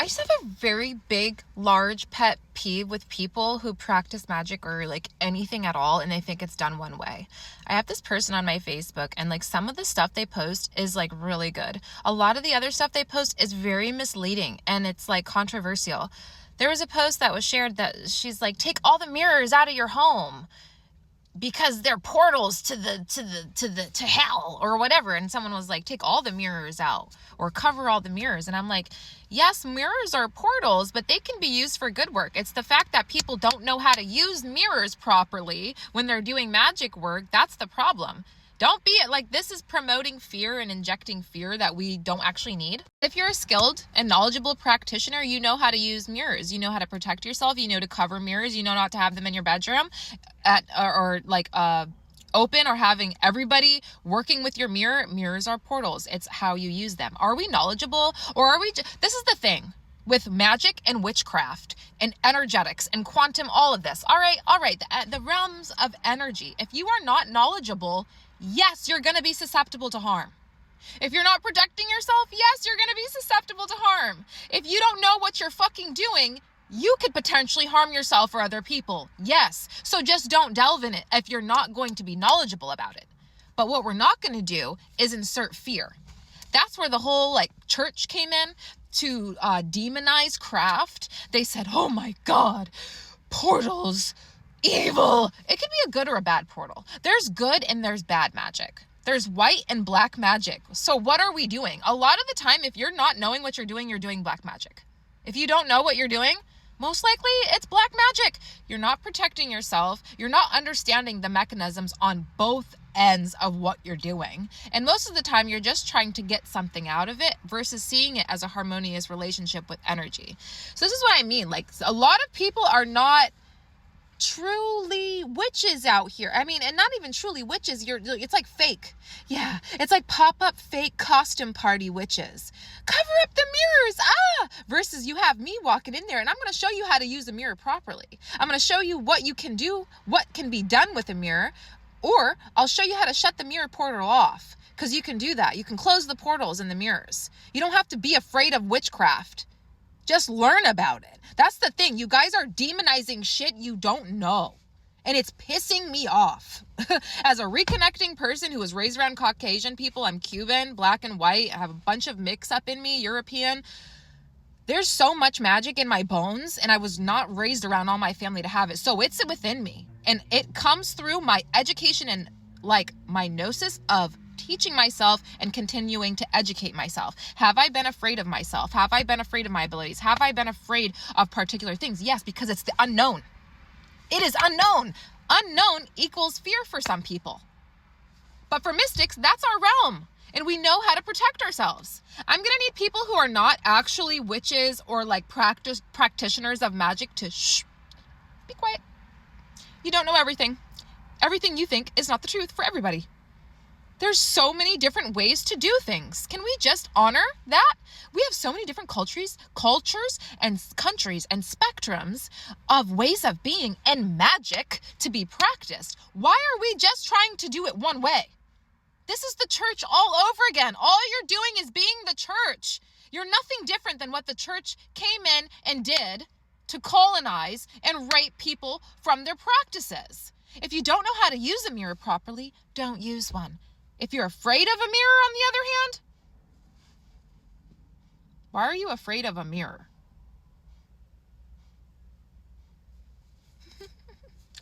I just have a very big, large pet peeve with people who practice magic or like anything at all and they think it's done one way. I have this person on my Facebook and like some of the stuff they post is like really good. A lot of the other stuff they post is very misleading and it's like controversial. There was a post that was shared that she's like, take all the mirrors out of your home because they're portals to hell or whatever. And someone was like, take all the mirrors out or cover all the mirrors. And I'm like, yes, mirrors are portals, but they can be used for good work. It's the fact that people don't know how to use mirrors properly when they're doing magic work. That's the problem. Don't be like, this is promoting fear and injecting fear that we don't actually need. If you're a skilled and knowledgeable practitioner, you know how to use mirrors. You know how to protect yourself. You know to cover mirrors. You know not to have them in your bedroom open or having everybody working with your mirror. Mirrors are portals. It's how you use them. Are we knowledgeable or are we? This is the thing with magic and witchcraft and energetics and quantum, all of this. All right. The realms of energy. If you are not knowledgeable, yes, you're going to be susceptible to harm. If you're not protecting yourself, yes, you're going to be susceptible to harm. If you don't know what you're fucking doing, you could potentially harm yourself or other people. Yes. So just don't delve in it if you're not going to be knowledgeable about it. But what we're not going to do is insert fear. That's where the whole like church came in to demonize craft. They said, oh my God, portals, evil. It could be a good or a bad portal. There's good and there's bad magic. There's white and black magic. So what are we doing? A lot of the time, if you're not knowing what you're doing black magic. If you don't know what you're doing, most likely it's black magic. You're not protecting yourself. You're not understanding the mechanisms on both ends of what you're doing. And most of the time, you're just trying to get something out of it versus seeing it as a harmonious relationship with energy. So this is what I mean. Like a lot of people are not truly witches out here. I mean, and not even truly witches. It's like fake. Yeah. It's like pop-up fake costume party witches. Cover up the mirrors. Versus you have me walking in there and I'm going to show you how to use a mirror properly. I'm going to show you what you can do, what can be done with a mirror, or I'll show you how to shut the mirror portal off because you can do that. You can close the portals in the mirrors. You don't have to be afraid of witchcraft. Just learn about it. That's the thing. You guys are demonizing shit you don't know. And it's pissing me off. As a reconnecting person who was raised around Caucasian people, I'm Cuban, black and white. I have a bunch of mix up in me, European. There's so much magic in my bones and I was not raised around all my family to have it. So it's within me and it comes through my education and like my gnosis of teaching myself and continuing to educate myself. Have I been afraid of myself? Have I been afraid of my abilities? Have I been afraid of particular things? Yes, because it's the unknown. It is unknown. Unknown equals fear for some people. But for mystics, that's our realm. And we know how to protect ourselves. I'm going to need people who are not actually witches or like practitioners of magic to be quiet. You don't know everything. Everything you think is not the truth for everybody. There's so many different ways to do things. Can we just honor that? We have so many different cultures and countries and spectrums of ways of being and magic to be practiced. Why are we just trying to do it one way? This is the church all over again. All you're doing is being the church. You're nothing different than what the church came in and did to colonize and rape people from their practices. If you don't know how to use a mirror properly, don't use one. If you're afraid of a mirror, on the other hand, why are you afraid of a mirror?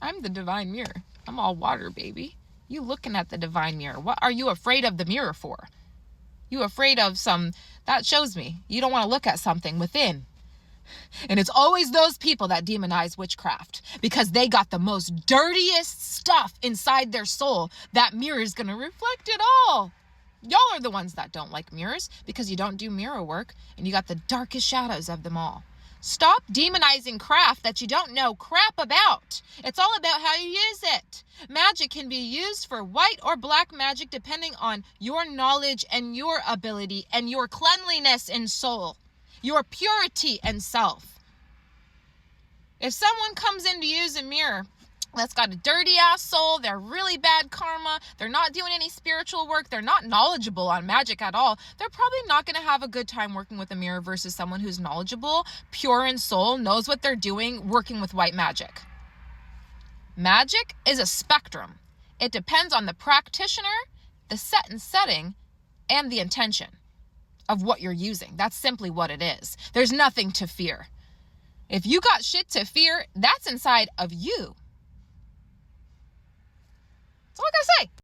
I'm the divine mirror. I'm all water, baby. You looking at the divine mirror. What are you afraid of the mirror for? You afraid of that shows me you don't want to look at something within. And it's always those people that demonize witchcraft because they got the most dirtiest stuff inside their soul. That mirror is going to reflect it all. Y'all are the ones that don't like mirrors because you don't do mirror work and you got the darkest shadows of them all. Stop demonizing craft that you don't know crap about. It's all about how you use it. Magic can be used for white or black magic depending on your knowledge and your ability and your cleanliness in soul. Your purity and self. If someone comes in to use a mirror that's got a dirty ass soul, they're really bad karma, they're not doing any spiritual work, they're not knowledgeable on magic at all, they're probably not going to have a good time working with a mirror versus someone who's knowledgeable, pure in soul, knows what they're doing, working with white magic. Magic is a spectrum. It depends on the practitioner, the set and setting, and the intention of what you're using. That's simply what it is. There's nothing to fear. If you got shit to fear, that's inside of you. That's all I gotta say.